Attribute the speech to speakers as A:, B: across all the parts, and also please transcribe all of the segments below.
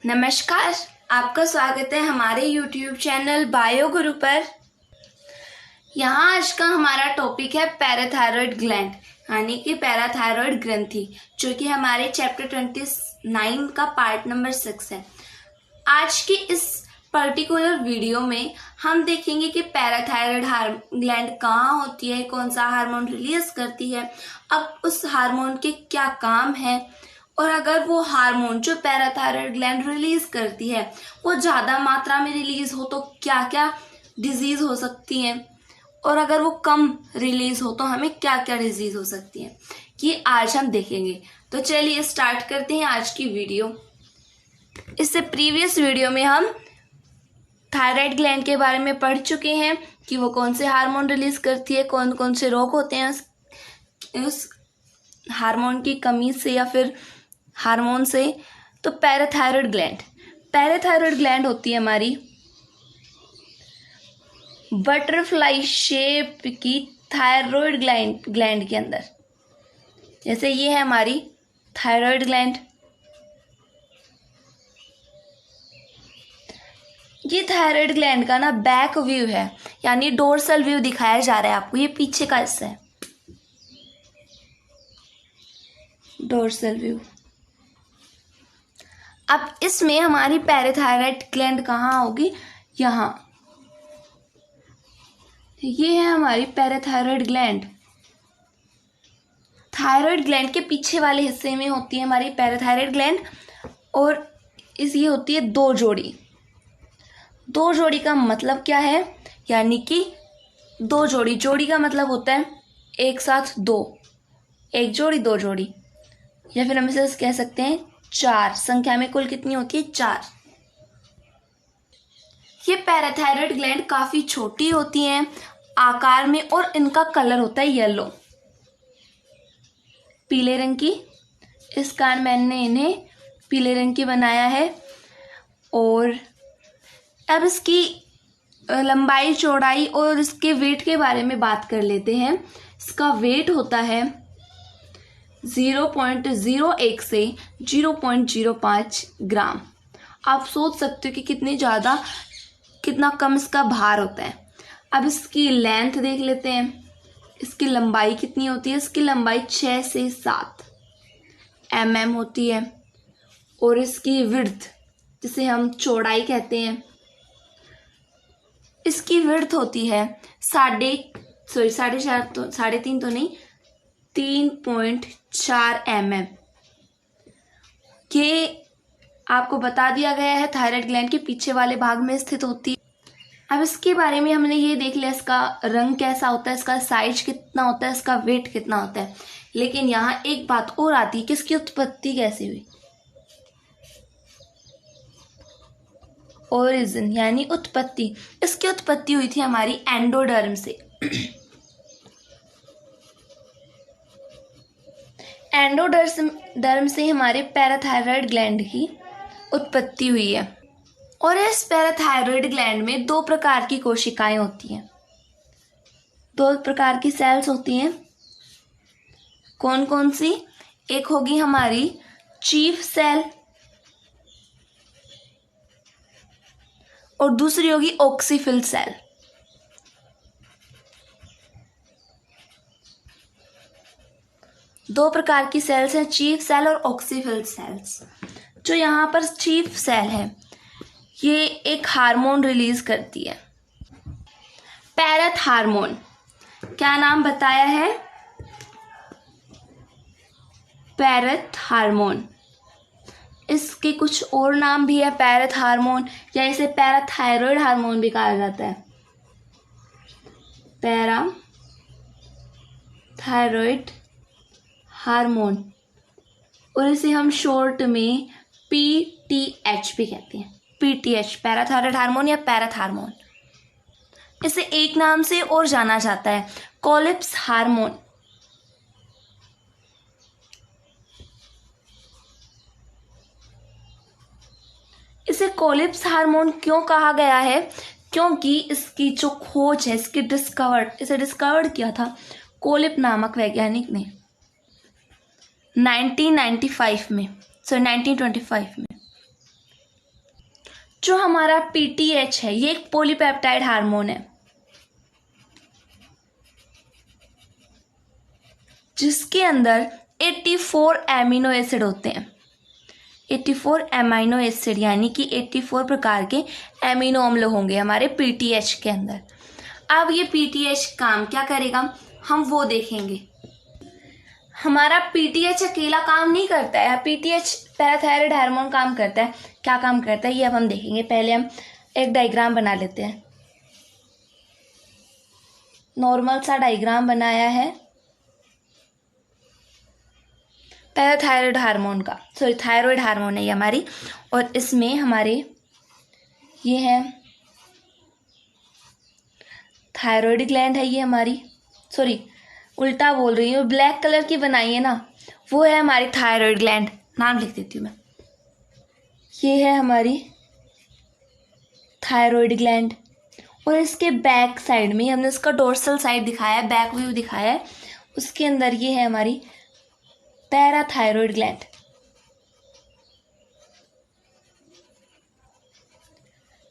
A: नमस्कार, आपका स्वागत है हमारे YouTube चैनल बायो गुरु पर। यहाँ आज का हमारा टॉपिक है पैराथायरॉयड ग्लैंड यानी कि पैराथायरॉयड ग्रंथि, जो कि हमारे चैप्टर 29 का पार्ट नंबर 6 है। आज की इस पर्टिकुलर वीडियो में हम देखेंगे कि पैराथायरॉयड ग्लैंड कहाँ होती है, कौन सा हार्मोन रिलीज करती है, अब उस हार्मोन के क्या काम है, और अगर वो हार्मोन जो पैराथायरॉयड ग्लैंड रिलीज करती है वो ज़्यादा मात्रा में रिलीज हो तो क्या क्या डिजीज हो सकती हैं, और अगर वो कम रिलीज हो तो हमें क्या क्या डिजीज हो सकती है, ये आज हम देखेंगे। तो चलिए स्टार्ट करते हैं आज की वीडियो। इससे प्रीवियस वीडियो में हम थायराइड ग्लैंड के बारे में पढ़ चुके हैं कि वो कौन से हार्मोन रिलीज करती है, कौन कौन से रोग होते हैं उस हार्मोन की कमी से या फिर हार्मोन से। तो पैराथायरॉयड ग्लैंड होती है हमारी बटरफ्लाई शेप की थायराइड ग्लैंड के अंदर। जैसे ये है हमारी थायराइड ग्लैंड, ये थायराइड ग्लैंड का ना बैक व्यू है, यानी डोर्सल व्यू दिखाया जा रहा है आपको। ये पीछे का हिस्सा है, डोर्सल व्यू। अब इसमें हमारी पैराथायरॉयड ग्लैंड कहाँ होगी, यहाँ। ये है हमारी पैराथायरॉयड ग्लैंड। थायराइड ग्लैंड के पीछे वाले हिस्से में होती है हमारी पैराथायरॉयड ग्लैंड, और ये होती है दो जोड़ी का मतलब क्या है, यानी कि दो जोड़ी का मतलब होता है एक साथ दो, एक जोड़ी दो जोड़ी, या फिर हम इसे कह सकते हैं चार। संख्या में कुल कितनी होती है, 4। ये पैराथायरॉयड ग्लैंड काफी छोटी होती हैं आकार में, और इनका कलर होता है येलो, पीले रंग की। इस कारण मैंने इन्हें पीले रंग की बनाया है। और अब इसकी लंबाई, चौड़ाई और इसके वेट के बारे में बात कर लेते हैं। इसका वेट होता है 0.01 से 0.05 ग्राम। आप सोच सकते हो कि कितना कम इसका भार होता है। अब इसकी लेंथ देख लेते हैं, इसकी लंबाई कितनी होती है। इसकी लंबाई 6 से 7 mm होती है, और इसकी विड्थ, जिसे हम चौड़ाई कहते हैं, इसकी विड्थ होती है 3.4 mm। ये आपको बता दिया गया है थायराइड ग्लैंड के पीछे वाले भाग में स्थित होती है। अब इसके बारे में हमने ये देख लिया, इसका रंग कैसा होता है, इसका साइज कितना होता है, इसका वेट कितना होता है। लेकिन यहाँ एक बात और आती है कि इसकी उत्पत्ति कैसे हुई। ओरिजिन यानी उत्पत्ति, इसकी उत्पत्ति हुई थी हमारी एंडोडर्म से। एंडोडर्म से हमारे पैराथायरॉयड ग्लैंड की उत्पत्ति हुई है। और इस पैराथायरॉयड ग्लैंड में 2 प्रकार की कोशिकाएं होती हैं, 2 प्रकार की सेल्स होती हैं। कौन कौन सी, एक होगी हमारी चीफ सेल और दूसरी होगी ऑक्सीफिल सेल। दो प्रकार की सेल्स हैं, चीफ सेल और ऑक्सीफिल सेल्स। जो यहाँ पर चीफ सेल है, ये एक हार्मोन रिलीज करती है, पैरथ हार्मोन। क्या नाम बताया है, पैरथ हार्मोन। इसके कुछ और नाम भी है, पैरथ हार्मोन, या इसे पैराथायरॉयड हार्मोन भी कहा जाता है, पैराथायरॉयड हार्मोन। और इसे हम शॉर्ट में PTH भी कहते हैं, PTH, पैराथायरॉयड हार्मोन या पैरथ हार्मोन। इसे एक नाम से और जाना जाता है, कोलिप्स हार्मोन। इसे कोलिप्स हार्मोन क्यों कहा गया है, क्योंकि इसकी जो खोज है, इसे डिस्कवर्ड किया था कोलिप नामक वैज्ञानिक ने 1925 में। जो हमारा पीटीएच है ये एक पॉलीपेप्टाइड हार्मोन है जिसके अंदर 84 एमिनो एसिड होते हैं। 84 एमिनो एसिड यानी कि 84 प्रकार के एमिनो अम्ल होंगे हमारे पीटीएच के अंदर। अब ये पीटीएच काम क्या करेगा हम वो देखेंगे। हमारा पीटीएच अकेला काम नहीं करता है, पीटीएच पैराथायराइड हार्मोन काम करता है। क्या काम करता है ये अब हम देखेंगे। पहले हम एक डायग्राम बना लेते हैं। नॉर्मल सा डायग्राम बनाया है पैराथायराइड हार्मोन का, सॉरी थायराइड हार्मोन है ये हमारी, और इसमें हमारे ये है थायराइड ग्लैंड है ये हमारी, सॉरी उल्टा बोल रही हूँ, ब्लैक कलर की बनाई है ना, वो है हमारी थायराइड ग्लैंड। नाम लिख देती हूँ मैं। ये है हमारी थायराइड ग्लैंड, और इसके बैक साइड में हमने इसका डोर्सल साइड दिखाया है, बैक व्यू दिखाया है, उसके अंदर ये है हमारी पैराथायराइड ग्लैंड।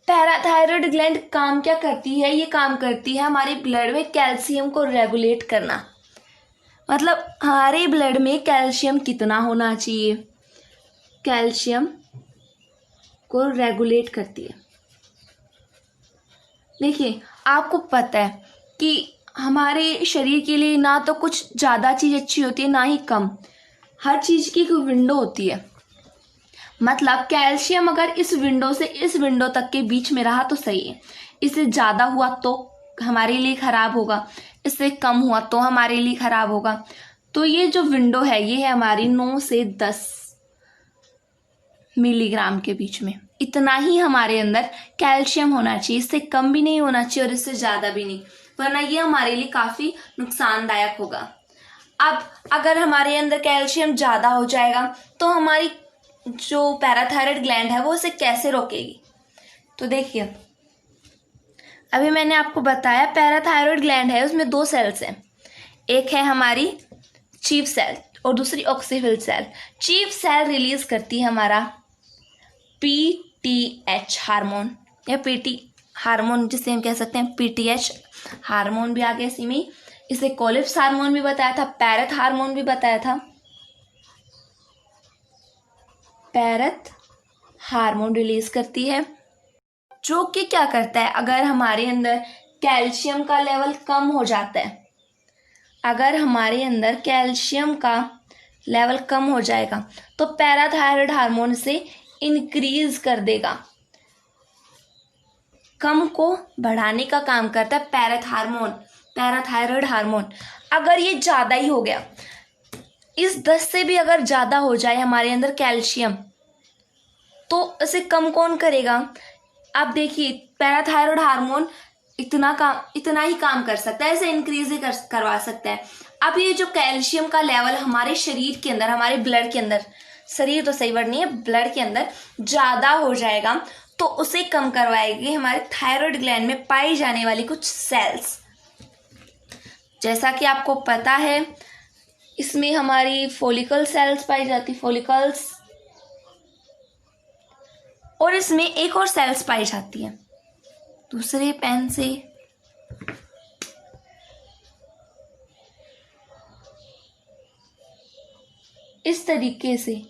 A: पैराथायराइड ग्लैंड काम क्या करती है? ये काम करती है हमारे ब्लड में कैल्शियम को रेगुलेट करना। मतलब हमारे ब्लड में कैल्शियम कितना होना चाहिए, कैल्शियम को रेगुलेट करती है। देखिए आपको पता है कि हमारे शरीर के लिए ना तो कुछ ज़्यादा चीज़ अच्छी होती है ना ही कम, हर चीज़ की एक विंडो होती है। मतलब कैल्शियम अगर इस विंडो से इस विंडो तक के बीच में रहा तो सही है, इससे ज़्यादा हुआ तो हमारे लिए ख़राब होगा, इससे कम हुआ तो हमारे लिए ख़राब होगा। तो ये जो विंडो है ये है हमारी 9 से 10 मिलीग्राम के बीच में। इतना ही हमारे अंदर कैल्शियम होना चाहिए, इससे कम भी नहीं होना चाहिए और इससे ज़्यादा भी नहीं, वरना ये हमारे लिए काफ़ी नुकसानदायक होगा। अब अगर हमारे अंदर कैल्शियम ज़्यादा हो जाएगा तो हमारी जो पैराथायराइड ग्लैंड है वो इसे कैसे रोकेगी? तो देखिए अभी मैंने आपको बताया पैराथायराइड ग्लैंड है, उसमें 2 सेल्स हैं, एक है हमारी चीफ सेल और दूसरी ऑक्सीफिल सेल। चीफ सेल रिलीज करती है हमारा पीटीएच हार्मोन या पीटी हार्मोन, जिसे हम कह सकते हैं पीटीएच हार्मोन भी आ गया इसी में। इसे कोलिप्स हार्मोन भी बताया था, पैरथ हार्मोन भी बताया था। पैरथ हार्मोन रिलीज करती है जो कि क्या करता है, अगर हमारे अंदर कैल्शियम का लेवल कम हो जाता है, अगर हमारे अंदर कैल्शियम का लेवल कम हो जाएगा तो पैराथायराइड हार्मोन से इंक्रीज कर देगा। कम को बढ़ाने का काम करता है पैराथायराइड हार्मोन। अगर ये ज़्यादा ही हो गया, इस 10 से भी अगर ज़्यादा हो जाए हमारे अंदर कैल्शियम, तो इसे कम कौन करेगा? आप देखिए पैराथायराइड हार्मोन इतना ही काम कर सकता है, इसे इंक्रीज ही करवा सकता है। अब ये जो कैल्शियम का लेवल हमारे शरीर के अंदर, हमारे ब्लड के अंदर, शरीर तो सही वर्ड नहीं है, ब्लड के अंदर ज़्यादा हो जाएगा तो उसे कम करवाएगी हमारे थायराइड ग्लैंड में पाई जाने वाली कुछ सेल्स। जैसा कि आपको पता है इसमें हमारी फॉलिकल सेल्स पाई जाती, फॉलिकल्स, और इसमें एक और सेल्स पाई जाती है दूसरे पेन से। इस तरीके से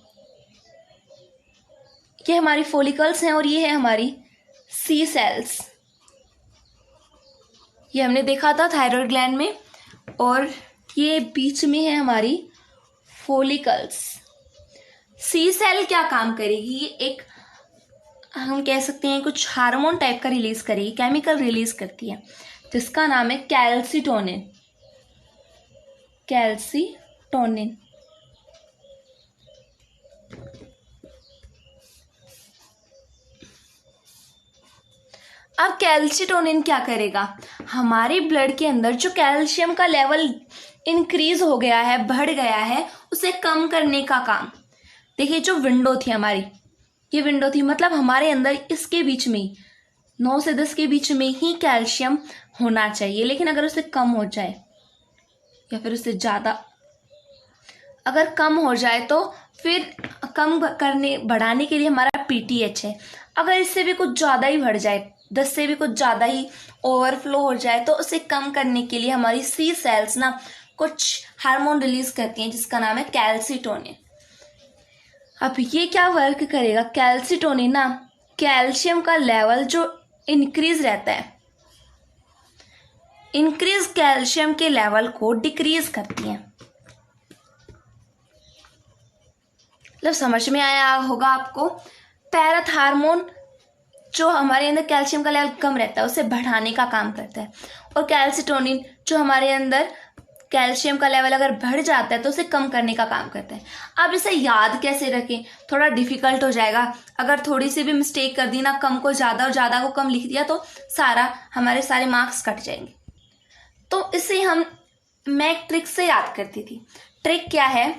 A: ये हमारी फॉलिकल्स हैं और ये है हमारी सी सेल्स। ये हमने देखा था थायराइड ग्लैंड में, और ये बीच में है हमारी फॉलिकल्स। सी सेल क्या काम करेगी? ये एक हम कह सकते हैं कुछ हार्मोन टाइप का रिलीज करेगी, केमिकल रिलीज करती है जिसका नाम है कैल्सीटोनिन। कैल्सीटोनिन अब कैल्सीटोनिन क्या करेगा? हमारे ब्लड के अंदर जो कैल्शियम का लेवल इंक्रीज हो गया है, बढ़ गया है, उसे कम करने का काम। देखिए जो विंडो थी हमारी, ये विंडो थी, मतलब हमारे अंदर इसके बीच में 9 से 10 के बीच में ही कैल्शियम होना चाहिए, लेकिन अगर उससे कम हो जाए या फिर उससे ज़्यादा अगर कम हो जाए तो फिर कम करने बढ़ाने के लिए हमारा पीटीएच है। अगर इससे भी कुछ ज़्यादा ही बढ़ जाए, 10 से भी कुछ ज़्यादा ही ओवरफ्लो हो जाए, तो उसे कम करने के लिए हमारी सी सेल्स ना कुछ हार्मोन रिलीज करती हैं जिसका नाम है कैल्सिटोनिन। अब ये क्या वर्क करेगा, कैल्सिटोनिन ना कैल्शियम का लेवल जो इंक्रीज रहता है, इंक्रीज कैल्शियम के लेवल को डिक्रीज करती है। मतलब समझ में आया होगा आपको, पैराथार्मोन जो हमारे अंदर कैल्शियम का लेवल कम रहता है उसे बढ़ाने का काम करता है, और कैल्सिटोनिन जो हमारे अंदर कैल्शियम का लेवल अगर बढ़ जाता है तो उसे कम करने का काम करता है। अब इसे याद कैसे रखें, थोड़ा डिफिकल्ट हो जाएगा। अगर थोड़ी सी भी मिस्टेक कर दी ना, कम को ज़्यादा और ज़्यादा को कम लिख दिया तो हमारे सारे मार्क्स कट जाएंगे। तो इसे मैं एक ट्रिक से याद करती थी। ट्रिक क्या है,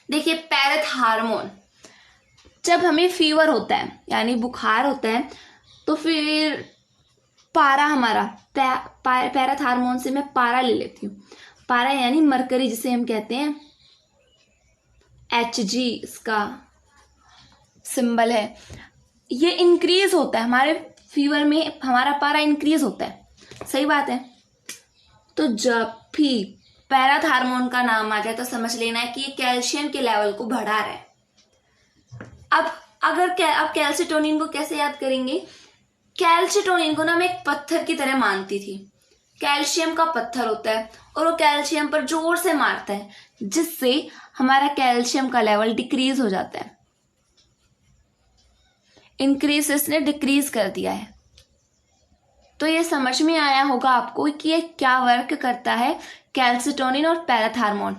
A: देखिए पैराथार्मोन, जब हमें फीवर होता है यानी बुखार होता है तो फिर पारा हमारा पैराथार्मोन से मैं पारा ले लेती हूँ। पारा यानी मरकरी जिसे हम कहते हैं, Hg इसका सिंबल है। ये इंक्रीज होता है हमारे फीवर में, हमारा पारा इंक्रीज होता है, सही बात है। तो जब भी पैराथार्मोन का नाम आ जाए तो समझ लेना है कि ये कैल्शियम के लेवल को बढ़ा रहा है। अब आप कैल्सिटोनिन को कैसे याद करेंगे, कैल्सिटोनिन को ना मैं एक पत्थर की तरह मानती थी। कैल्शियम का पत्थर होता है और वो कैल्शियम पर जोर से मारता है जिससे हमारा कैल्शियम का लेवल डिक्रीज हो जाता है। इंक्रीज इसने डिक्रीज कर दिया है। तो ये समझ में आया होगा आपको कि ये क्या वर्क करता है, कैल्सिटोनिन और पैराथार्मोन।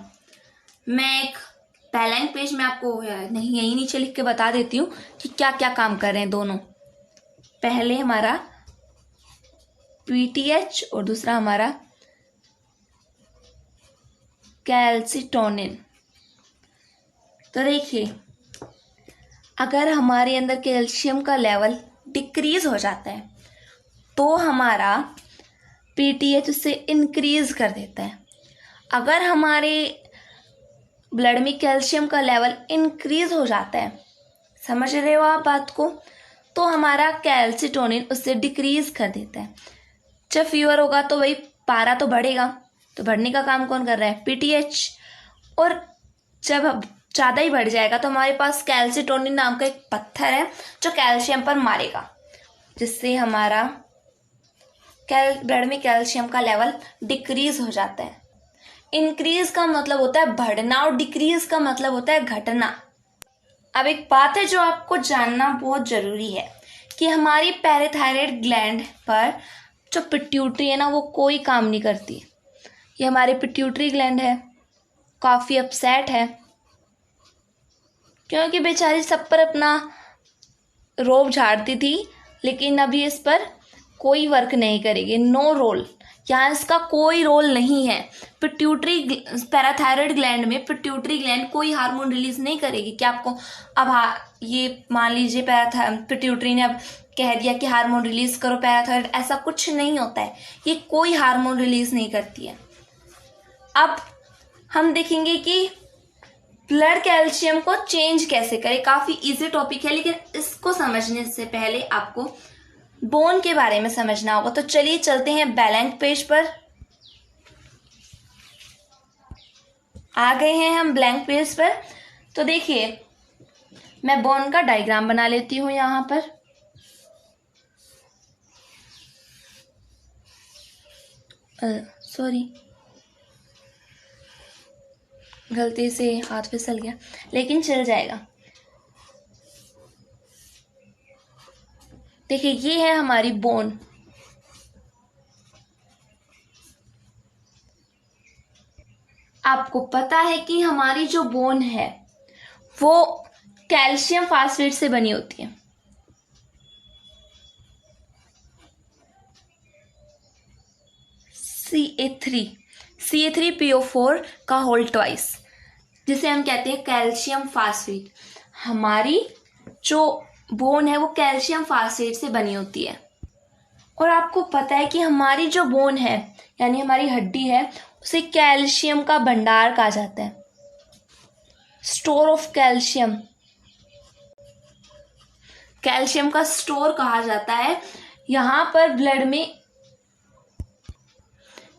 A: मैं एक बैलेंस पेज में आपको नहीं यही नीचे लिख के बता देती हूँ कि क्या क्या काम कर रहे हैं दोनों। पहले हमारा पीटीएच और दूसरा हमारा कैल्सिटोनिन। तो देखिए, अगर हमारे अंदर कैल्शियम का लेवल डिक्रीज हो जाता है तो हमारा पीटीएच उसे इंक्रीज कर देता है। अगर हमारे ब्लड में कैल्शियम का लेवल इंक्रीज हो जाता है, समझ रहे हो आप बात को, तो हमारा कैल्सिटोनिन उससे डिक्रीज कर देता है। जब फीवर होगा तो वही पारा तो बढ़ेगा, तो बढ़ने का काम कौन कर रहा है, पीटीएच। और जब ज़्यादा ही बढ़ जाएगा तो हमारे पास कैल्सिटोनिन नाम का एक पत्थर है जो कैल्शियम पर मारेगा, जिससे हमारा ब्लड में कैल्शियम का लेवल डिक्रीज हो जाता है। इंक्रीज का मतलब होता है बढ़ना और डिक्रीज का मतलब होता है घटना। अब एक बात है जो आपको जानना बहुत जरूरी है कि हमारी पैराथायरॉइड ग्लैंड पर जो पिट्यूटरी है ना वो कोई काम नहीं करती। ये हमारी पिट्यूटरी ग्लैंड है, काफ़ी अपसेट है क्योंकि बेचारी सब पर अपना रोब झाड़ती थी, लेकिन अभी इस पर कोई वर्क नहीं करेगी। नो रोल, यहाँ इसका कोई रोल नहीं है। पिट्यूटरी पैराथायरॉइड ग्लैंड में पिट्यूटरी ग्लैंड कोई हार्मोन रिलीज नहीं करेगी कि आपको अब ये मान लीजिए पिट्यूटरी ने अब कह दिया कि हार्मोन रिलीज करो पैराथायरॉइड, ऐसा कुछ नहीं होता है। ये कोई हार्मोन रिलीज नहीं करती है। अब हम देखेंगे कि ब्लड कैल्शियम को चेंज कैसे करें। काफ़ी इजी टॉपिक है, लेकिन इसको समझने से पहले आपको बोन के बारे में समझना होगा। तो चलिए चलते हैं ब्लैंक पेज पर। आ गए हैं हम ब्लैंक पेज पर। तो देखिए, मैं बोन का डायग्राम बना लेती हूँ यहाँ पर। सॉरी, गलती से हाथ फिसल गया, लेकिन चल जाएगा। देखिए, ये है हमारी बोन। आपको पता है कि हमारी जो बोन है वो कैल्शियम फास्फेट से बनी होती है। CA3PO4 का होल ट्वाइस, जिसे हम कहते हैं कैल्शियम फास्फेट। हमारी जो बोन है वो कैल्शियम फास्फेट से बनी होती है। और आपको पता है कि हमारी जो बोन है यानी हमारी हड्डी है उसे कैल्शियम का भंडार कहा जाता है, स्टोर ऑफ कैल्शियम। कैल्शियम का स्टोर कहा जाता है। यहाँ पर ब्लड में,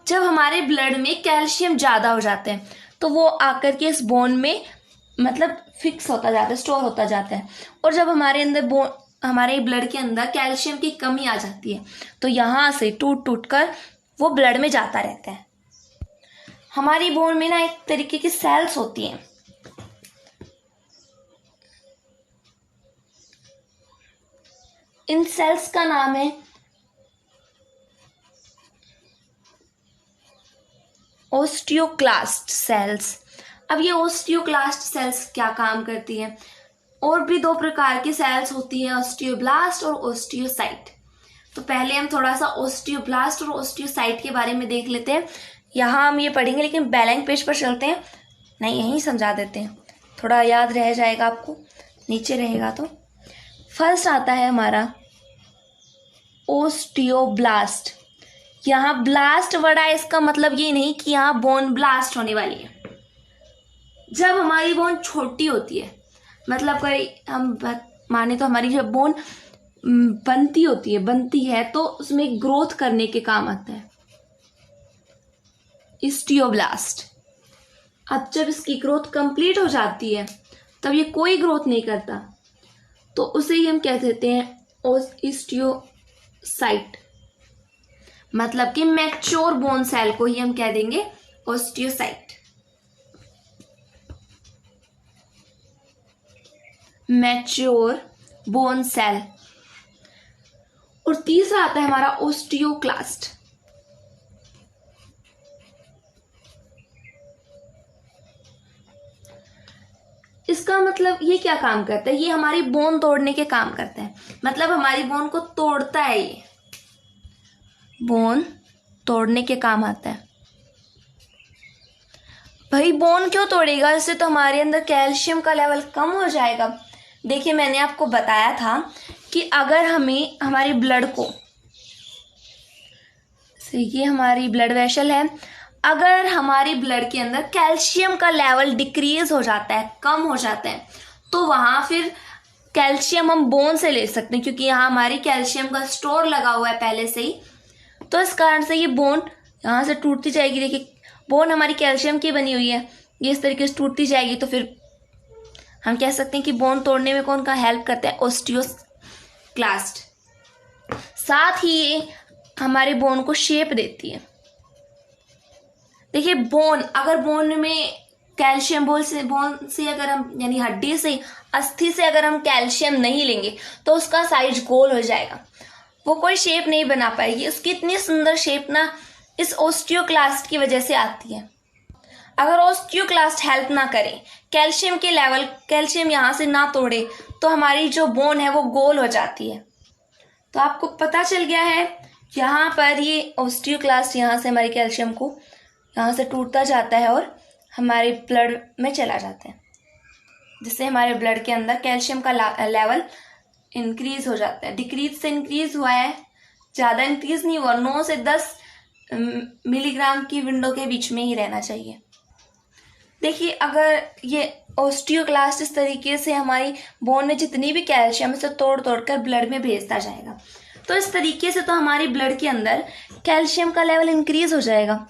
A: जब हमारे ब्लड में कैल्शियम ज़्यादा हो जाते हैं तो वो आकर के इस बोन में मतलब फिक्स होता जाता है, स्टोर होता जाता है। और जब हमारे अंदर हमारे ब्लड के अंदर कैल्शियम की कमी आ जाती है तो यहाँ से टूट टूट कर वो ब्लड में जाता रहता है। हमारी बोन में ना एक तरीके की सेल्स होती हैं, इन सेल्स का नाम है ओस्टियोक्लास्ट सेल्स। अब ये ओस्टियोक्लास्ट सेल्स क्या काम करती हैं? और भी दो प्रकार की सेल्स होती हैं, ओस्टियोब्लास्ट और ओस्टियोसाइट। तो पहले हम थोड़ा सा ओस्टियोब्लास्ट और ओस्टियोसाइट के बारे में देख लेते हैं। यहाँ हम ये पढ़ेंगे लेकिन ब्लैंक पेज पर चलते हैं, नहीं यहीं समझा देते हैं, थोड़ा याद रह जाएगा आपको, नीचे रहेगा। तो फर्स्ट आता है हमारा ओस्टियोब्लास्ट। यहाँ ब्लास्ट वर्ड है, इसका मतलब ये नहीं कि यहाँ बोन ब्लास्ट होने वाली है। जब हमारी बोन छोटी होती है, मतलब कोई हम माने तो हमारी जब बोन बनती है तो उसमें ग्रोथ करने के काम आता है ओस्टियोब्लास्ट। अब जब इसकी ग्रोथ कंप्लीट हो जाती है तब ये कोई ग्रोथ नहीं करता, तो उसे ही हम कह देते हैं ओस्टियोसाइट। मतलब कि मैच्योर बोन सेल को ही हम कह देंगे ओस्टियोसाइट, मैच्योर बोन सेल। और तीसरा आता है हमारा ओस्टियोक्लास्ट। इसका मतलब ये क्या काम करता है? ये हमारी बोन तोड़ने के काम करता है, मतलब हमारी बोन को तोड़ता है, ये बोन तोड़ने के काम आता है। भाई बोन क्यों तोड़ेगा? इससे तो हमारे अंदर कैल्शियम का लेवल कम हो जाएगा। देखिए मैंने आपको बताया था कि अगर हमें हमारी ब्लड को, ये हमारी ब्लड वेसल है, अगर हमारी ब्लड के अंदर कैल्शियम का लेवल डिक्रीज हो जाता है, कम हो जाता है, तो वहाँ फिर कैल्शियम हम बोन से ले सकते हैं, क्योंकि यहाँ हमारी कैल्शियम का स्टोर लगा हुआ है पहले से ही। तो इस कारण से ये बोन यहाँ से टूटती जाएगी। देखिए बोन हमारी कैल्शियम की बनी हुई है, ये इस तरीके से टूटती जाएगी। तो फिर हम कह सकते हैं कि बोन तोड़ने में कौन का हेल्प करता है? ओस्टियोक्लास्ट। साथ ही ये हमारे बोन को शेप देती है। देखिए बोन, अगर बोन में कैल्शियम, बोन से अगर हम यानी हड्डी से, अस्थि से अगर हम कैल्शियम नहीं लेंगे तो उसका साइज गोल हो जाएगा, वो कोई शेप नहीं बना पाएगी। उसकी इतनी सुंदर शेप ना इस ओस्टियोक्लास्ट की वजह से आती है। अगर ओस्टियोक्लास्ट हेल्प ना करे, कैल्शियम के लेवल, कैल्शियम यहाँ से ना तोड़े, तो हमारी जो बोन है वो गोल हो जाती है। तो आपको पता चल गया है, यहाँ पर ये ओस्टियोक्लास्ट यहाँ से हमारे कैल्शियम को यहाँ से टूटता जाता है और हमारे ब्लड में चला जाता है, जिससे हमारे ब्लड के अंदर कैल्शियम का लेवल इंक्रीज हो जाता है। डिक्रीज से इंक्रीज हुआ है, ज़्यादा इंक्रीज नहीं हुआ, 9 से 10 मिलीग्राम की विंडो के बीच में ही रहना चाहिए। देखिए अगर ये ओस्टियोक्लास्ट इस तरीके से हमारी बोन में जितनी भी कैल्शियम है तोड़ तोड़ कर ब्लड में भेजता जाएगा, तो इस तरीके से तो हमारी ब्लड के अंदर कैल्शियम का लेवल इंक्रीज हो जाएगा।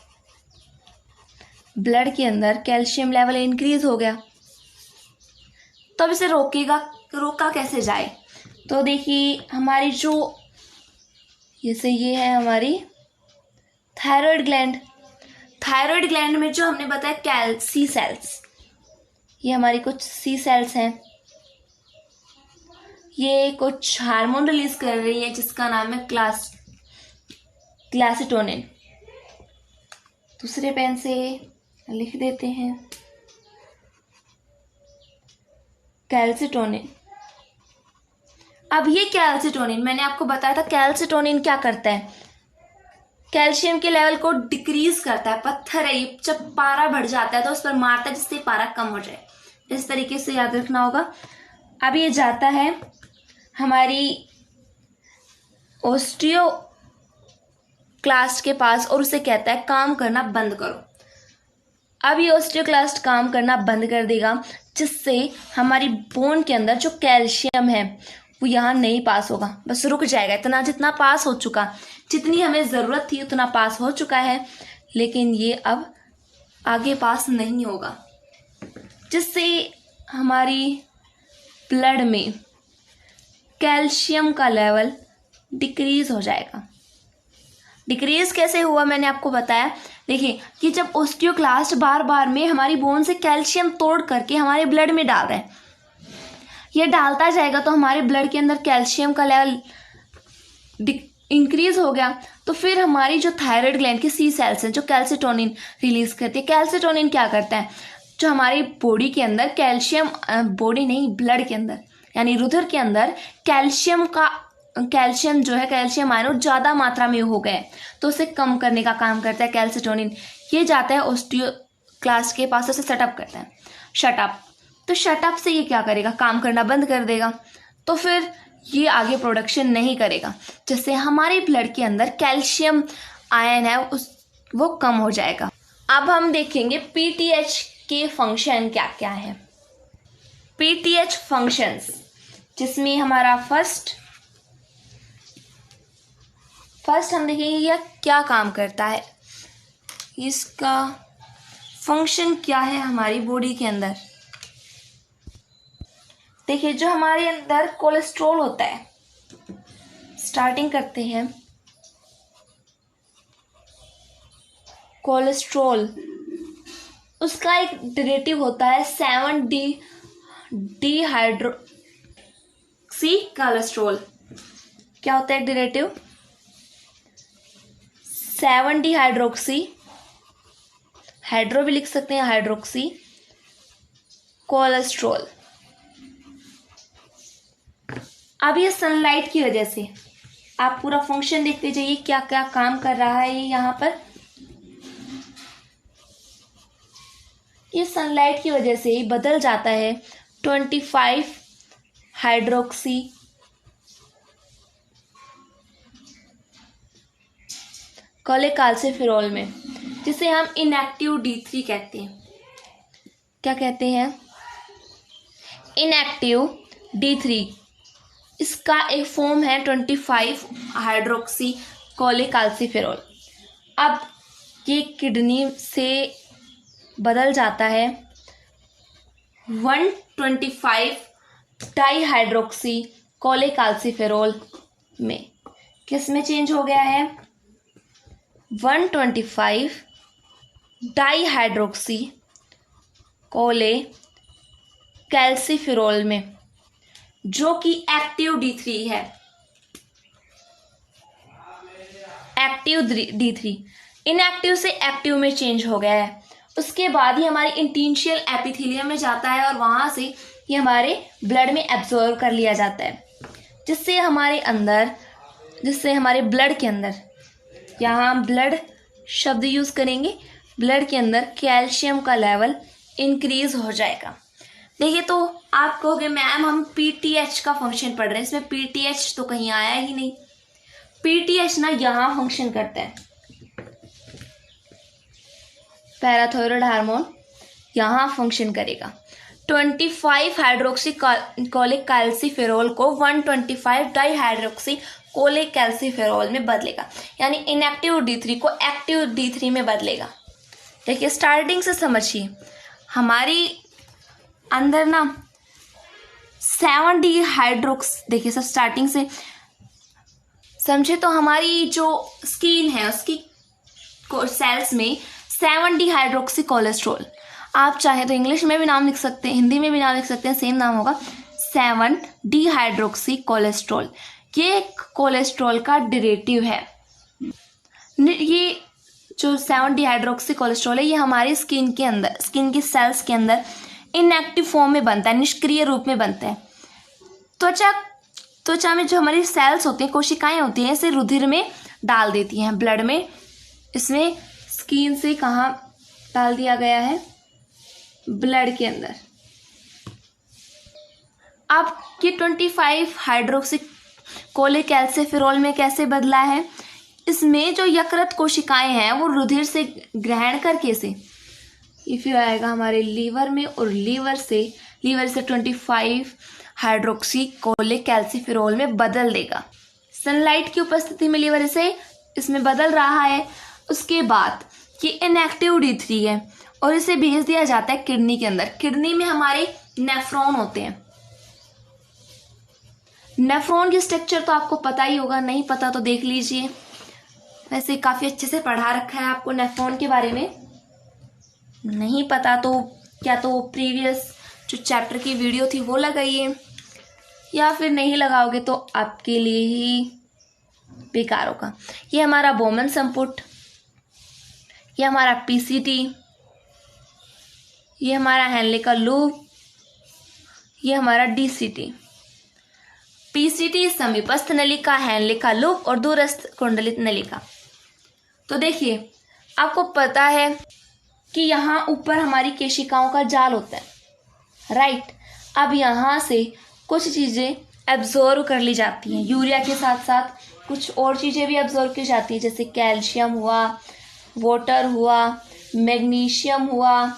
A: ब्लड के अंदर कैल्शियम लेवल इंक्रीज हो गया, तो अब इसे रोका कैसे जाए? तो देखिए हमारी जो ये है हमारी थायराइड ग्लैंड। थायराइड ग्लैंड में जो हमने बताया सी सेल्स, ये हमारी कुछ सी सेल्स हैं, ये कुछ हार्मोन रिलीज कर रही है जिसका नाम है क्लासिटोनिन। दूसरे पेन से लिख देते हैं कैल्सिटोनिन। अब ये कैल्सिटोनिन, मैंने आपको बताया था कैल्सिटोनिन क्या करता है? कैल्शियम के लेवल को डिक्रीज करता है। पत्थर है, जब पारा बढ़ जाता है तो उस पर मारता है जिससे पारा कम हो जाए। इस तरीके से याद रखना होगा। अब ये जाता है हमारी ओस्टियोक्लास्ट के पास और उसे कहता है काम करना बंद करो। अब ये ओस्टियोक्लास्ट काम करना बंद कर देगा, जिससे हमारी बोन के अंदर जो कैल्शियम है वो यहाँ नहीं पास होगा, बस रुक जाएगा। इतना जितना पास हो चुका, जितनी हमें ज़रूरत थी उतना पास हो चुका है, लेकिन ये अब आगे पास नहीं होगा, जिससे हमारी ब्लड में कैल्शियम का लेवल डिक्रीज हो जाएगा। डिक्रीज कैसे हुआ मैंने आपको बताया। देखिए कि जब ऑस्टियोक्लास्ट बार बार में हमारी बोन से कैल्शियम तोड़ करके हमारे ब्लड में डाल रहे हैं, ये डालता जाएगा तो हमारे ब्लड के अंदर कैल्शियम का लेवल इंक्रीज हो गया। तो फिर हमारी जो थायराइड ग्लैंड की सी सेल्स हैं जो कैल्सिटोनिन रिलीज करती है। कैल्सिटोनिन क्या करता है, जो हमारी बॉडी के अंदर कैल्शियम, बॉडी नहीं ब्लड के अंदर यानी रुधिर के अंदर कैल्शियम जो है, कैल्शियम आयन ज़्यादा मात्रा में हो गए तो उसे कम करने का काम करता है कैल्सिटोनिन। ये जाता है ऑस्टियोक्लास्ट के पास, उसे शटअप करता है, शटअप। तो शटअप से ये क्या करेगा, काम करना बंद कर देगा, तो फिर ये आगे प्रोडक्शन नहीं करेगा, जिससे हमारे ब्लड के अंदर कैल्शियम आयन है वो कम हो जाएगा। अब हम देखेंगे पीटीएच के फंक्शन क्या क्या है। पीटीएच फंक्शंस, जिसमें हमारा फर्स्ट हम देखेंगे यह क्या काम करता है, इसका फंक्शन क्या है हमारी बॉडी के अंदर। देखिए जो हमारे अंदर कोलेस्ट्रॉल होता है, स्टार्टिंग करते हैं। कोलेस्ट्रॉल, उसका एक डेरिवेटिव होता है 7-डीहाइड्रोक्सी कोलेस्ट्रॉल। क्या होता है डेरिवेटिव, 7-डीहाइड्रोक्सी, हाइड्रो भी लिख सकते हैं, हाइड्रोक्सी कोलेस्ट्रॉल। अब ये सनलाइट की वजह से, आप पूरा फंक्शन देखते जाइए क्या क्या काम कर रहा है ये यहाँ पर। ये सनलाइट की वजह से ही बदल जाता है 25 हाइड्रोक्सी कोलेकाल्सिफेरॉल में, जिसे हम इनएक्टिव D3 कहते हैं। क्या कहते हैं, इनएक्टिव D3। इसका एक फॉर्म है 25 हाइड्रोक्सी कोलेकाल्सिफेरॉल। अब ये किडनी से बदल जाता है 125 डाईहाइड्रोक्सी कोलेकाल्सिफेरॉल में। किस में चेंज हो गया है, 125 डाईहाइड्रोक्सी कोलेकाल्सिफेरॉल में, जो कि एक्टिव D3 है। एक्टिव D3 इनएक्टिव से एक्टिव में चेंज हो गया है। उसके बाद ही हमारे इंटेंशियल एपिथेलियम में जाता है और वहां से ये हमारे ब्लड में एब्जॉर्ब कर लिया जाता है, जिससे हमारे ब्लड के अंदर, यहाँ ब्लड शब्द यूज करेंगे, ब्लड के अंदर कैल्शियम का लेवल इंक्रीज हो जाएगा। देखिए तो आप कहोगे मैम हम पीटीएच का फंक्शन पढ़ रहे हैं, इसमें पीटीएच तो कहीं आया ही नहीं। पीटीएच ना यहाँ फंक्शन करता है, पैराथायरॉयड हार्मोन यहाँ फंक्शन करेगा। 25 हाइड्रोक्सी कोलेकाल्सिफेरॉल को 125 डाईहाइड्रोक्सी कोलेकाल्सिफेरॉल में बदलेगा, यानी इनएक्टिव D3 को एक्टिव D3 में बदलेगा। देखिए स्टार्टिंग से समझिए, हमारी अंदर ना 7-डीहाइड्रोक्स, देखिए सब स्टार्टिंग से समझे तो हमारी जो स्किन है उसकी सेल्स में 7-डीहाइड्रोक्सी कोलेस्ट्रॉल, आप चाहे तो इंग्लिश में भी नाम लिख सकते हैं, हिंदी में भी नाम लिख सकते हैं, सेम नाम होगा 7-डीहाइड्रोक्सी कोलेस्ट्रॉल। ये कोलेस्ट्रॉल का डेरिवेटिव है। ये जो 7-डीहाइड्रोक्सी कोलेस्ट्रॉल है ये हमारी स्किन के अंदर, स्किन की सेल्स के अंदर इनएक्टिव फॉर्म में बनता है, निष्क्रिय रूप में बनता है। त्वचा में जो हमारी सेल्स होती हैं, कोशिकाएं होती हैं, इसे रुधिर में डाल देती हैं, ब्लड में। इसमें स्किन से कहाँ डाल दिया गया है, ब्लड के अंदर। अब ये 25 हाइड्रोक्सी कोलेकाल्सिफेरॉल में कैसे बदला है, इसमें जो यकृत कोशिकाएं हैं वो रुधिर से ग्रहण करके से ये फिर आएगा हमारे लीवर में, और लीवर से 25 हाइड्रोक्सीकोलिक कैल्सीफेरोल में बदल देगा। सनलाइट की उपस्थिति में लीवर इसे इसमें बदल रहा है। उसके बाद ये इनएक्टिव D3 है और इसे भेज दिया जाता है किडनी के अंदर। किडनी में हमारे नेफ्रॉन होते हैं। नेफ्रॉन की स्ट्रक्चर तो आपको पता ही होगा, नहीं पता तो देख लीजिए, वैसे काफ़ी अच्छे से पढ़ा रखा है आपको नेफ्रॉन के बारे में। नहीं पता तो क्या तो प्रीवियस जो चैप्टर की वीडियो थी वो लगाइए, या फिर नहीं लगाओगे तो आपके लिए ही बेकार होगा। ये हमारा बोमन संपुट, ये हमारा पीसीटी, ये हमारा हेनले का लूप, ये हमारा डीसीटी। पीसीटी समीपस्थ नलिका, हेनले का लूप और दूरस्थ कुंडलित नलिका। तो देखिए आपको पता है कि यहाँ ऊपर हमारी केशिकाओं का जाल होता है, राइट। अब यहाँ से कुछ चीज़ें एब्जॉर्व कर ली जाती हैं, यूरिया के साथ साथ कुछ और चीज़ें भी एब्जॉर्व की जाती हैं, जैसे कैल्शियम हुआ, वाटर हुआ, मैग्नीशियम हुआ,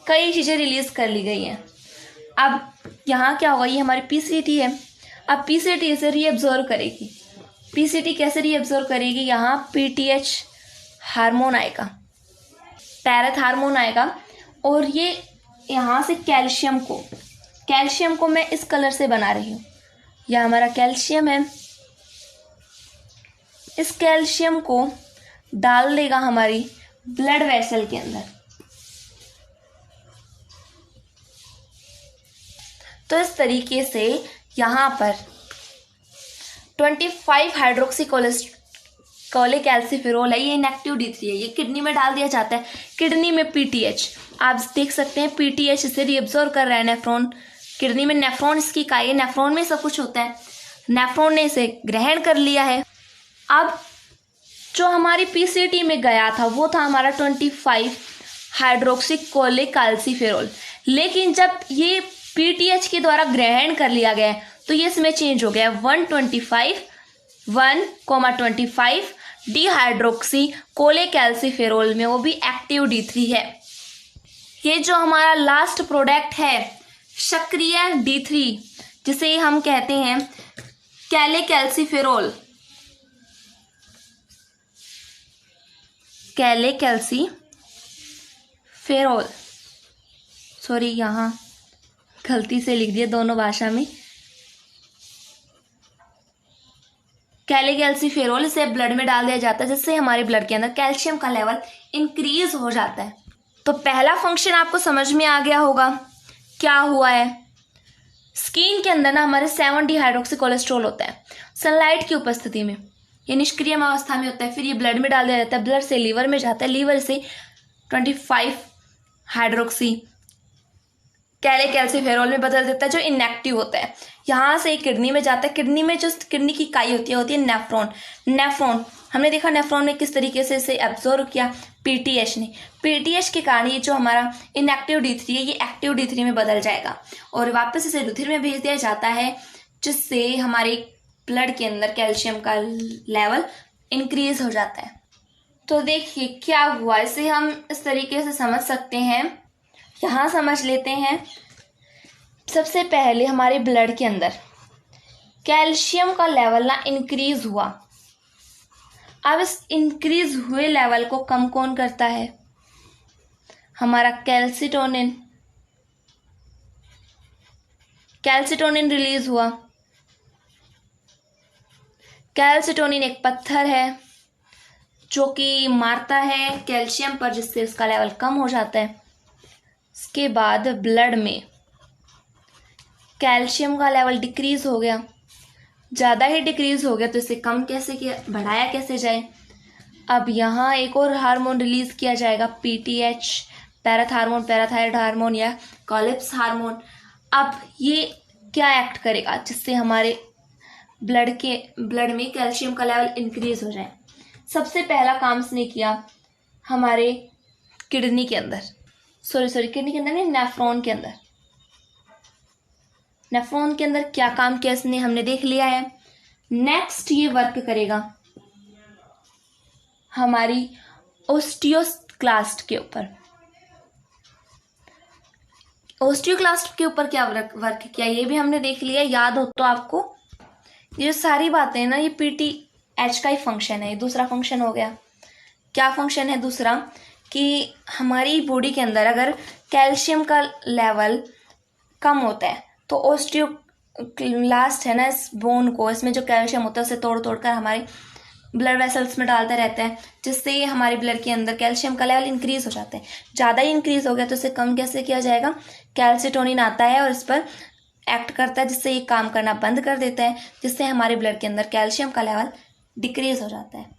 A: कई चीज़ें रिलीज कर ली गई हैं। अब यहाँ क्या होगा, ये हमारी पीसीटी है। अब पीसीटी इसे रीअब्जॉर्व करेगी। पीसीटी कैसे रीअब्जॉर्व करेगी, यहाँ पीटीएच हार्मोन आएगा, पैरेथ हार्मोन आएगा, और ये यहाँ से कैल्शियम को मैं इस कलर से बना रही हूँ। यह हमारा कैल्शियम है। इस कैल्शियम को डाल देगा हमारी ब्लड वेसल के अंदर। तो इस तरीके से यहाँ पर 25 हाइड्रोक्सीकोलिक कैल्सीफेरोल है, ये इनएक्टिव D3 है, ये किडनी में डाल दिया जाता है। किडनी में पीटीएच आप देख सकते हैं, पीटीएच इसे रीअब्जॉर्व कर रहा है नेफ्रॉन। किडनी में नेफ्रॉन इसकी इकाई है, नेफ्रॉन में सब कुछ होता है। नेफ्रॉन ने इसे ग्रहण कर लिया है। अब जो हमारी पीसीटी में गया था वो था हमारा 25 हाइड्रोक्सीकोलिक कैल्सीफेरोल, लेकिन जब ये पीटीएच के द्वारा ग्रहण कर लिया गया तो ये इसमें चेंज हो गया 1,25 डिहाइड्रोक्सीकोलिक कैल्सीफेरोल में, वो भी एक्टिव D3 है। ये जो हमारा लास्ट प्रोडक्ट है सक्रिय D3, जिसे हम कहते हैं कैल्सीफेरोल, सॉरी यहाँ गलती से लिख दिया दोनों भाषा में। कैल्सीफेरोल इसे ब्लड में डाल दिया जाता है, जिससे हमारे ब्लड के अंदर कैल्शियम का लेवल इंक्रीज हो जाता है। तो पहला फंक्शन आपको समझ में आ गया होगा क्या हुआ है। स्किन के अंदर ना हमारे 7 डिहाइड्रोक्सी कोलेस्ट्रॉल होता है सनलाइट की उपस्थिति में, ये निष्क्रिय अवस्था में होता है। फिर ये ब्लड में डाल दिया जाता है, ब्लड से लीवर में जाता है, लीवर से 25 हाइड्रोक्सी कैल्सीफेरोल में बदल देता है, जो इनएक्टिव होता है। यहाँ से किडनी में जाता है, किडनी में जो किडनी की इकाई होती है नेफ्रॉन। हमने देखा नेफ्रॉन ने किस तरीके से इसे एब्जॉर्व किया, पीटीएच ने। पीटीएच के कारण ये जो हमारा इनएक्टिव D3 है ये एक्टिव D3 में बदल जाएगा और वापस इसे रुधिर में भेज दिया जाता है, जिससे हमारे ब्लड के अंदर कैल्शियम का लेवल इंक्रीज हो जाता है। तो देखिए क्या हुआ, इसे हम इस तरीके से समझ सकते हैं। यहाँ समझ लेते हैं। सबसे पहले हमारे ब्लड के अंदर कैल्शियम का लेवल ना इंक्रीज हुआ। अब इस इंक्रीज हुए लेवल को कम कौन करता है, हमारा कैल्सिटोनिन रिलीज हुआ। कैल्सिटोनिन एक पत्थर है जो कि मारता है कैल्शियम पर, जिससे उसका लेवल कम हो जाता है। इसके बाद ब्लड में कैल्शियम का लेवल डिक्रीज हो गया, ज़्यादा ही डिक्रीज हो गया, तो इसे कम कैसे किया, बढ़ाया कैसे जाए। अब यहाँ एक और हार्मोन रिलीज किया जाएगा, पीटीएच, पैराथायरॉइड हार्मोन या कॉलिप्स हार्मोन। अब ये क्या एक्ट करेगा, जिससे हमारे ब्लड में कैल्शियम का लेवल इंक्रीज हो जाए। सबसे पहला काम इसने किया हमारे किडनी के अंदर, किडनी के अंदर नहीं, नेफ्रॉन के अंदर क्या काम किया इसने हमने देख लिया है। नेक्स्ट ये वर्क करेगा हमारी ओस्टियोक्लास्ट के ऊपर। ओस्टियोक्लास्ट के ऊपर क्या वर्क किया ये भी हमने देख लिया, याद हो तो आपको। ये सारी बातें ना, ये पीटीएच का ही फंक्शन है। ये दूसरा फंक्शन हो गया। क्या फंक्शन है दूसरा? कि हमारी बॉडी के अंदर अगर कैल्शियम का लेवल कम होता है तो ओस्टियोक्लास्ट है ना, इस बोन को, इसमें जो कैल्शियम होता है उसे तोड़ तोड़ कर हमारे ब्लड वेसल्स में डालता रहता है, जिससे हमारे ब्लड के अंदर कैल्शियम का लेवल इंक्रीज हो जाता है। ज़्यादा ही इंक्रीज हो गया तो इसे कम कैसे किया जाएगा? कैल्सिटोनिन आता है और इस पर एक्ट करता है, जिससे ये काम करना बंद कर देता है, जिससे हमारे ब्लड के अंदर कैल्शियम का लेवल डिक्रीज हो जाता है।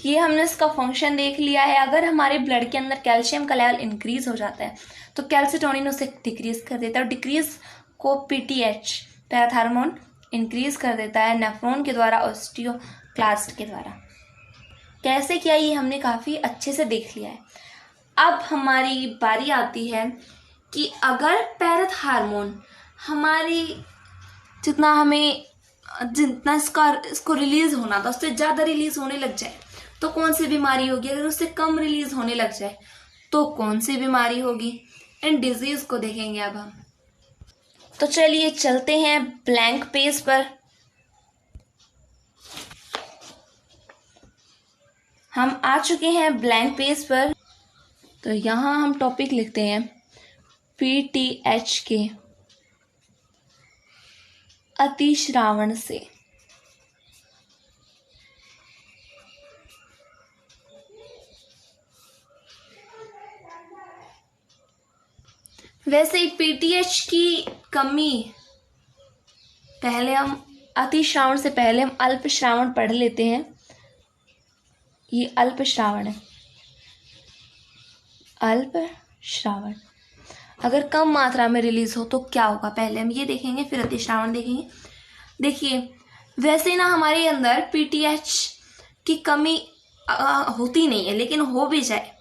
A: ये हमने इसका फंक्शन देख लिया है। अगर हमारे ब्लड के अंदर कैल्शियम का लेवल इंक्रीज हो जाता है तो कैल्सिटोनिन उसे डिक्रीज कर देता है, और डिक्रीज को पीटीएच पैराथार्मोन इंक्रीज कर देता है नेफ्रॉन के द्वारा, ओस्टियोक्लास्ट के द्वारा। कैसे किया ये हमने काफ़ी अच्छे से देख लिया है। अब हमारी बारी आती है कि अगर पैराथार्मोन हमारी जितना इसको रिलीज होना था उससे ज़्यादा रिलीज होने लग जाए तो कौन सी बीमारी होगी? अगर उससे कम रिलीज होने लग जाए तो कौन सी बीमारी होगी? इन डिजीज को देखेंगे अब हम। तो चलिए चलते हैं ब्लैंक पेज पर। हम आ चुके हैं ब्लैंक पेज पर। तो यहाँ हम टॉपिक लिखते हैं पीटीएच के अतिश्रावण से। वैसे पीटीएच की कमी, पहले हम अतिश्रावण से पहले हम अल्पश्रावण पढ़ लेते हैं। ये अल्पश्रावण है। अल्पश्रावण अगर कम मात्रा में रिलीज हो तो क्या होगा, पहले हम ये देखेंगे, फिर अतिश्रावण देखेंगे। देखिए, वैसे ना हमारे अंदर पीटीएच की कमी होती नहीं है, लेकिन हो भी जाए,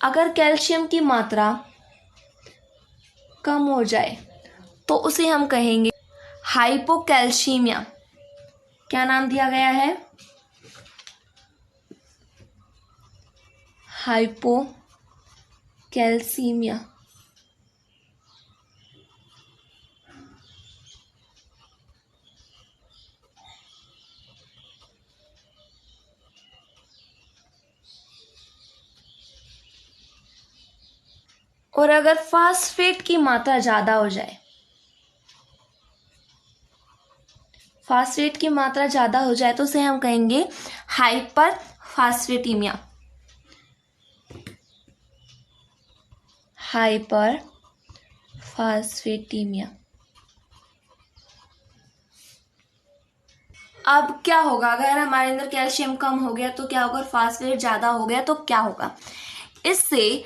A: अगर कैल्शियम की मात्रा कम हो जाए तो उसे हम कहेंगे हाइपोकैल्सीमिया। क्या नाम दिया गया है? हाइपोकैल्सीमिया। और अगर फास्फेट की मात्रा ज़्यादा हो जाए, फास्फेट की मात्रा ज़्यादा हो जाए तो उसे हम कहेंगे हाइपर फास्फेटीमिया। हाइपर फास्फेटीमिया। अब क्या होगा अगर हमारे अंदर कैल्शियम कम हो गया तो क्या होगा? फास्फेट ज़्यादा हो गया तो क्या होगा? इससे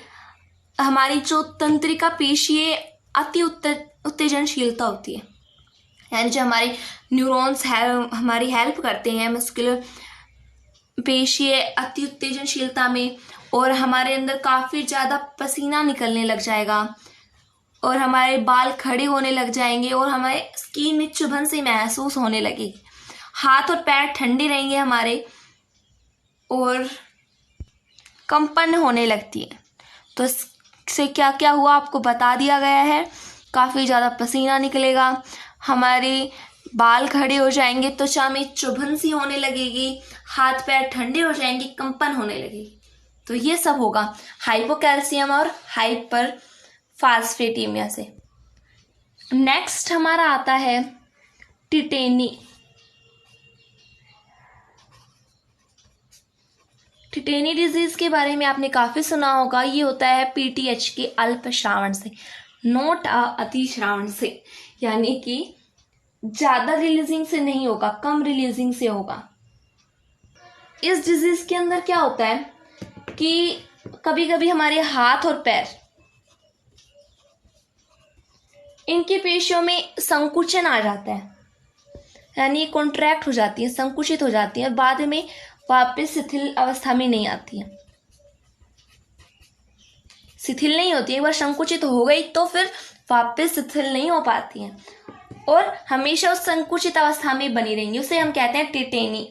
A: हमारी जो तंत्रिका पेशीय अति उत्तेजनशीलता होती है, यानी जो हमारे न्यूरॉन्स है हमारी हेल्प करते हैं मस्कुलर पेशीय अति उत्तेजनशीलता में, और हमारे अंदर काफ़ी ज़्यादा पसीना निकलने लग जाएगा और हमारे बाल खड़े होने लग जाएंगे और हमारे स्किन में चुभन सी महसूस होने लगेगी। हाथ और पैर ठंडे रहेंगे हमारे और कंपन होने लगती है। तो इससे क्या क्या हुआ आपको बता दिया गया है। काफ़ी ज़्यादा पसीना निकलेगा, हमारे बाल खड़े हो जाएंगे, त्वचा में चुभन सी होने लगेगी, हाथ पैर ठंडे हो जाएंगे, कंपन होने लगेगी। तो ये सब होगा हाइपोकैल्शियम और हाइपर फास्फेटीमिया से। नेक्स्ट हमारा आता है टिटेनी। टिटेनी डिजीज के बारे में आपने काफ़ी सुना होगा। ये होता है पीटीएच के अल्पश्रावण से, नोट अतिश्रावण से, यानी कि ज़्यादा रिलीजिंग से नहीं होगा, कम रिलीजिंग से होगा। इस डिजीज के अंदर क्या होता है कि कभी कभी हमारे हाथ और पैर, इनकी पेशियों में संकुचन आ जाता है, यानी कॉन्ट्रैक्ट हो जाती है, संकुचित हो जाती है और बाद में वापस शिथिल अवस्था में नहीं आती है। शिथिल नहीं होती, एक बार संकुचित हो गई तो फिर वापस शिथिल नहीं हो पाती है और हमेशा उस संकुचित अवस्था में बनी रहेंगी। उसे हम कहते हैं टिटेनी।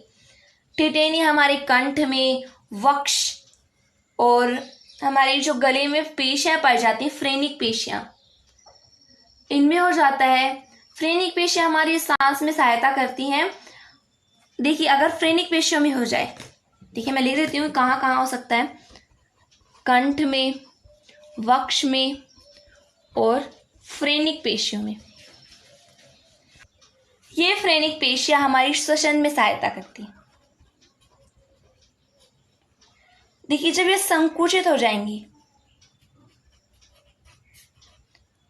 A: टिटेनी हमारे कंठ में, वक्ष और हमारे जो गले में पेशियां पाई जाती हैं, फ्रेनिक पेशियां, इनमें हो जाता है। फ्रेनिक पेशियां हमारी सांस में सहायता करती हैं। देखिए अगर फ्रेनिक पेशियों में हो जाए, देखिए मैं लिख देती हूँ कहाँ कहाँ हो सकता है, कंठ में, वक्ष में और फ्रेनिक पेशियों में। ये फ्रेनिक पेशियां हमारी श्वसन में सहायता करती हैं। देखिए जब ये संकुचित हो जाएंगी,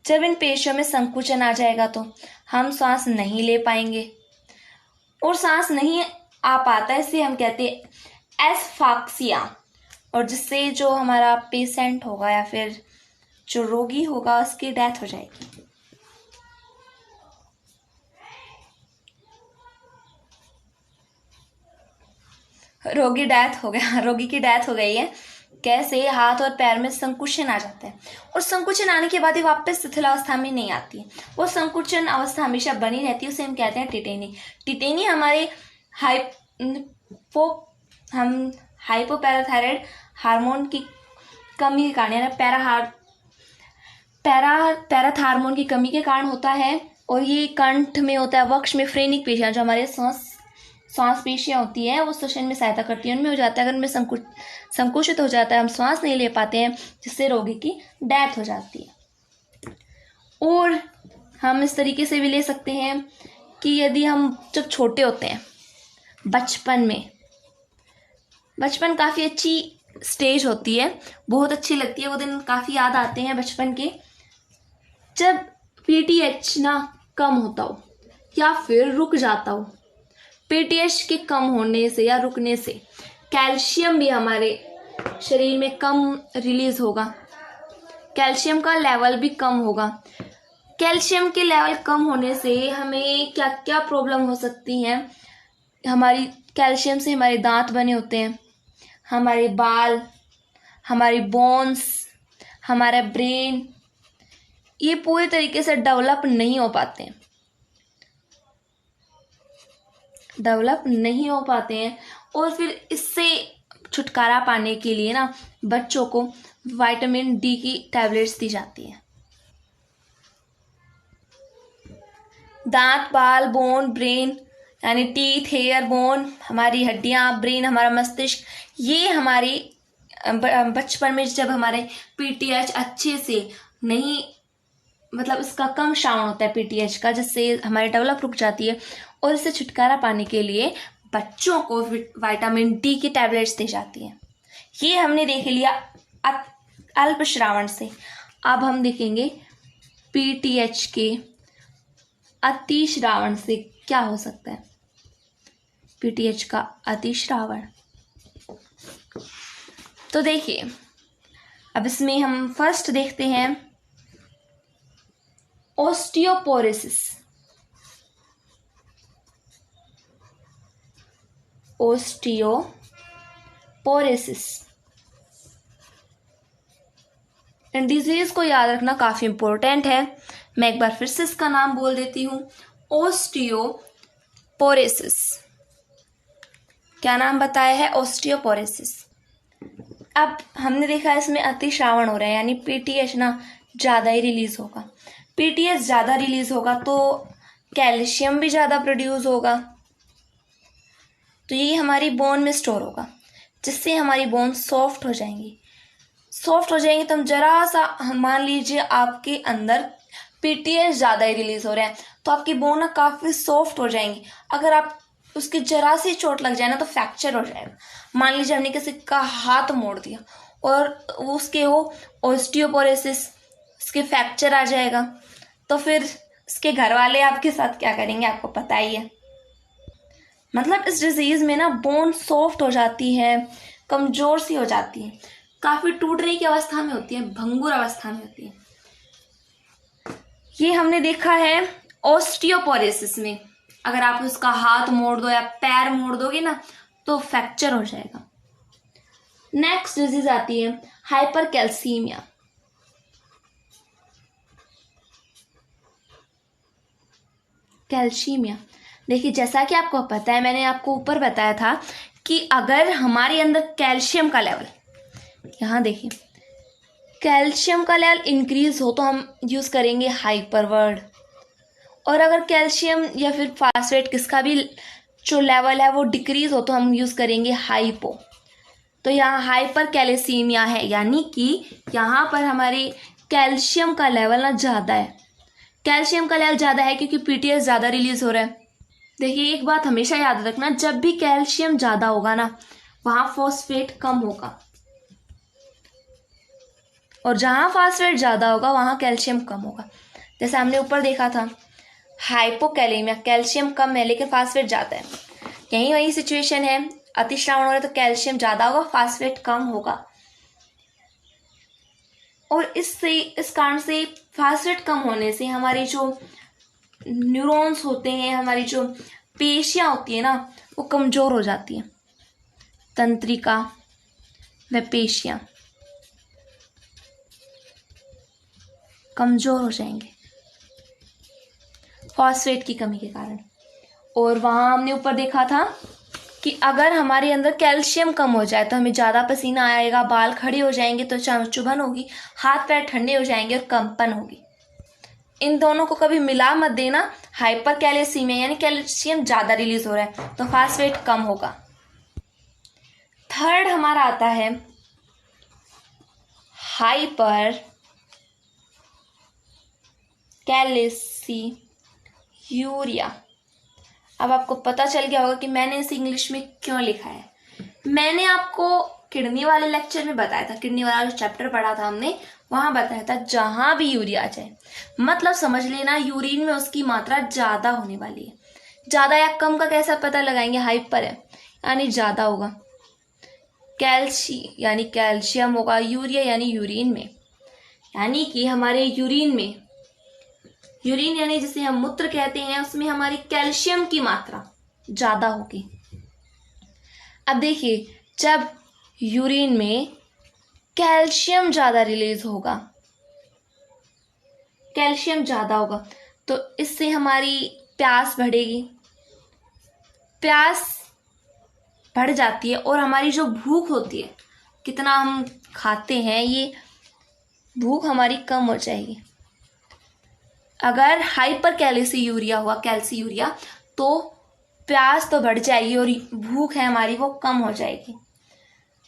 A: जब इन पेशियों में संकुचन आ जाएगा तो हम सांस नहीं ले पाएंगे, और सांस नहीं आ पाता है इसे हम कहते हैं एस्फाक्सिया, और जिससे जो हमारा पेशेंट होगा या फिर जो रोगी होगा उसकी डेथ हो जाएगी। रोगी की डेथ हो गई है। कैसे? हाथ और पैर में संकुचन आ जाता है, और संकुचन आने के बाद ही वापस शिथिलावस्था में नहीं आती है, वो संकुचन अवस्था हमेशा बनी रहती है, उसे हम कहते हैं टिटेनी। टिटेनी हमारे हाइपोपैराथायरॉइड हार्मोन की कमी के कारण, यानी पैराथ हार्मोन की कमी के कारण होता है। और ये कंठ में होता है, वक्ष में फ्रेनिक पेशियां जो हमारे श्वास पेशियां होती हैं वो श्वसन में सहायता करती है, उनमें हो जाता है। अगर उनमें संकुचित हो जाता है, हम श्वास नहीं ले पाते हैं, जिससे रोगी की डेथ हो जाती है। और हम इस तरीके से भी ले सकते हैं कि यदि हम जब छोटे होते हैं, बचपन काफ़ी अच्छी स्टेज होती है, बहुत अच्छी लगती है, वो दिन काफ़ी याद आते हैं बचपन के। जब पीटीएच ना कम होता हो या फिर रुक जाता हो, पीटीएच के कम होने से या रुकने से कैल्शियम भी हमारे शरीर में कम रिलीज होगा, कैल्शियम का लेवल भी कम होगा। कैल्शियम के लेवल कम होने से हमें क्या क्या प्रॉब्लम हो सकती हैं? हमारी कैल्शियम से हमारे दांत बने होते हैं, हमारे बाल, हमारी बोन्स, हमारा ब्रेन, ये पूरे तरीके से डेवलप नहीं हो पाते हैं। और फिर इससे छुटकारा पाने के लिए ना बच्चों को विटामिन डी की टैबलेट्स दी जाती है। दांत, बाल, बोन, ब्रेन, यानी टीथ, हेयर, बोन, हमारी हड्डियां, ब्रेन, हमारा मस्तिष्क, ये हमारी बचपन में जब हमारे पीटीएच अच्छे से नहीं, मतलब इसका कम श्रावण होता है पीटीएच का, जिससे हमारी डेवलप रुक जाती है, और इससे छुटकारा पाने के लिए बच्चों को विटामिन डी की टैबलेट्स दी जाती है। ये हमने देख लिया अल्प श्रावण से। अब हम देखेंगे पीटीएच के अति श्रावण से क्या हो सकता है। पीटीएच का अति श्रावण, तो देखिए अब इसमें हम फर्स्ट देखते हैं ओस्टियोपोरोसिस। इन डिजीज को याद रखना काफी इंपॉर्टेंट है। मैं एक बार फिर से इसका नाम बोल देती हूँ, ओस्टियोपोरोसिस। क्या नाम बताया है? ओस्टियोपोरोसिस। अब हमने देखा इसमें अति श्रावण हो रहा है, यानी पीटीएच ना ज़्यादा ही रिलीज होगा। पीटीएच ज़्यादा रिलीज होगा तो कैल्शियम भी ज़्यादा प्रोड्यूस होगा, तो ये हमारी बोन में स्टोर होगा, जिससे हमारी बोन सॉफ्ट हो जाएंगी। तो हम जरा सा, मान लीजिए आपके अंदर पीटीएच ज़्यादा ही रिलीज हो रहा है, तो आपकी बोन ना काफ़ी सॉफ्ट हो जाएंगी। अगर आप उसकी जरा सी चोट लग जाए ना तो फ्रैक्चर हो जाएगा। मान लीजिए हमने किसी का हाथ मोड़ दिया और उसके वो ओस्टियोपोरोसिस, उसके फ्रैक्चर आ जाएगा, तो फिर उसके घर वाले आपके साथ क्या करेंगे आपको पता ही है। मतलब इस डिजीज़ में ना बोन सॉफ्ट हो जाती है, कमज़ोर सी हो जाती है, काफ़ी टूटने की अवस्था में होती है, भंगुर अवस्था में होती है। ये हमने देखा है ओस्टियोपोरोसिस में। अगर आप उसका हाथ मोड़ दो या पैर मोड़ दोगे ना तो फ्रैक्चर हो जाएगा। नेक्स्ट डिजीज आती है हाइपरकैल्सीमिया। कैल्शियमिया, देखिए जैसा कि आपको पता है, मैंने आपको ऊपर बताया था कि अगर हमारे अंदर कैल्शियम का लेवल, यहाँ देखिए कैल्शियम का लेवल इंक्रीज हो तो हम यूज़ करेंगे हाइपर वर्ड, और अगर कैल्शियम या फिर फास्फेट किसका भी जो लेवल है वो डिक्रीज हो तो हम यूज़ करेंगे हाइपो। तो यहाँ हाइपर कैल्सीमिया है, यानी कि यहाँ पर हमारे कैल्शियम का लेवल ना ज़्यादा है। कैल्शियम का लेवल ज़्यादा है क्योंकि पीटीएस ज़्यादा रिलीज हो रहा है। देखिए एक बात हमेशा याद रखना, जब भी कैल्शियम ज़्यादा होगा ना वहाँ फॉस्फेट कम होगा, और जहाँ फास्फेट ज़्यादा होगा वहाँ कैल्शियम कम होगा। जैसे हमने ऊपर देखा था हाइपोकैलेमिया, कैल्शियम कम है लेकिन फास्फेट ज़्यादा है। यही वही सिचुएशन है, अतिश्रावण हो रहा है तो कैल्शियम ज़्यादा होगा, फास्फेट कम होगा, और इस कारण से फास्फेट कम होने से हमारे जो न्यूरॉन्स होते हैं, हमारी जो पेशियाँ होती है ना वो कमज़ोर हो जाती हैं। तंत्रिका व पेशियाँ कमज़ोर हो जाएंगे फॉस्फेट की कमी के कारण। और वहाँ हमने ऊपर देखा था कि अगर हमारे अंदर कैल्शियम कम हो जाए तो हमें ज़्यादा पसीना आएगा, बाल खड़े हो जाएंगे, तो चुभन होगी, हाथ पैर ठंडे हो जाएंगे और कंपन होगी। इन दोनों को कभी मिला मत देना। हाइपर कैल्सीमिया यानी कैल्शियम ज़्यादा रिलीज हो रहा है तो फास्फेट कम होगा। थर्ड हमारा आता है हाइपर कैल्सीयूरिया। अब आपको पता चल गया होगा कि मैंने इसे इंग्लिश में क्यों लिखा है। मैंने आपको किडनी वाले लेक्चर में बताया था, किडनी वाला जो चैप्टर पढ़ा था हमने वहां बताया था जहां भी यूरिया आ जाए, मतलब समझ लेना यूरिन में उसकी मात्रा ज्यादा होने वाली है। ज्यादा या कम का कैसा पता लगाएंगे, हाइपर है यानी ज्यादा होगा, यानी कैल्शियम होगा, यूरिया यानी यूरिन में, यानी कि हमारे यूरिन में, यूरिन यानी जिसे हम मूत्र कहते हैं, उसमें हमारी कैल्शियम की मात्रा ज्यादा होगी। अब देखिए जब यूरिन में कैल्शियम ज्यादा रिलीज होगा, कैल्शियम ज्यादा होगा तो इससे हमारी प्यास बढ़ेगी, प्यास बढ़ जाती है और हमारी जो भूख होती है, कितना हम खाते हैं, ये भूख हमारी कम हो जाएगी। अगर हाइपर कैल्सीयूरिया हुआ, कैल्सीयूरिया, तो प्यास तो बढ़ जाएगी और भूख है हमारी वो कम हो जाएगी।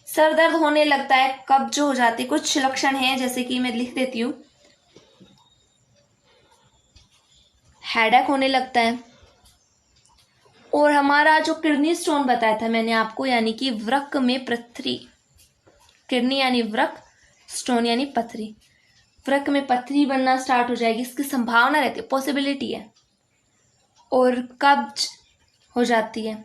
A: सर दर्द होने लगता है, कब्ज हो जाती है, कुछ लक्षण हैं जैसे कि मैं लिख देती हूँ। हेडेक होने लगता है, और हमारा जो किडनी स्टोन बताया था मैंने आपको, यानी कि वृक्क में पथरी, किडनी यानी वृक्क, स्टोन यानी पथरी, वृक्क में पथरी बनना स्टार्ट हो जाएगी, इसकी संभावना रहती है, पॉसिबिलिटी है, और कब्ज हो जाती है।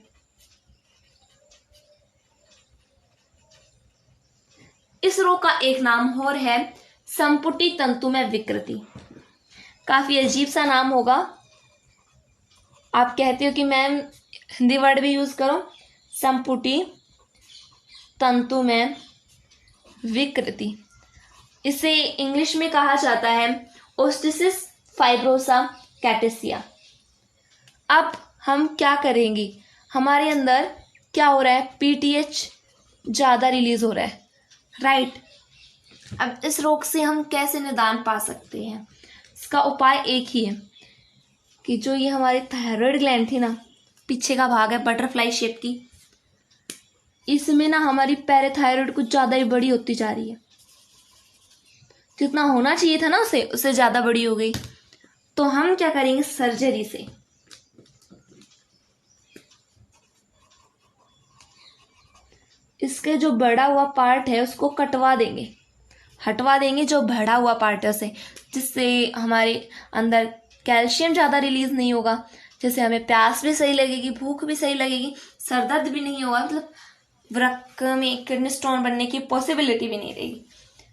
A: इस रोग का एक नाम और है संपुटी तंतुमय विकृति। काफी अजीब सा नाम होगा, आप कहते हो कि मैम हिंदी वर्ड भी यूज करो, संपुटी तंतुमय विकृति। इसे इंग्लिश में कहा जाता है ओस्टिसिस फाइब्रोसा कैटेसिया। अब हम क्या करेंगे, हमारे अंदर क्या हो रहा है, पीटीएच ज़्यादा रिलीज हो रहा है, राइट। अब इस रोग से हम कैसे निदान पा सकते हैं, इसका उपाय एक ही है कि जो ये हमारी थायराइड ग्लैंड थी ना, पीछे का भाग है बटरफ्लाई शेप की, इसमें ना हमारी पैराथायराइड कुछ ज़्यादा ही बड़ी होती जा रही है, जितना होना चाहिए था ना उससे ज़्यादा बड़ी हो गई। तो हम क्या करेंगे, सर्जरी से इसके जो बढ़ा हुआ पार्ट है उसको कटवा देंगे, हटवा देंगे जो बढ़ा हुआ पार्ट है उसे, जिससे हमारे अंदर कैल्शियम ज़्यादा रिलीज नहीं होगा, जिससे हमें प्यास भी सही लगेगी, भूख भी सही लगेगी, सर दर्द भी नहीं होगा, मतलब वृक्क में किडनी स्टोन बनने की पॉसिबिलिटी भी नहीं रहेगी।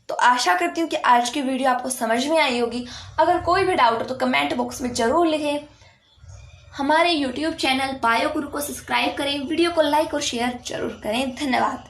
A: तो आशा करती हूँ कि आज की वीडियो आपको समझ में आई होगी। अगर कोई भी डाउट हो तो कमेंट बॉक्स में ज़रूर लिखें। हमारे YouTube चैनल बायो गुरु को सब्सक्राइब करें, वीडियो को लाइक और शेयर जरूर करें। धन्यवाद।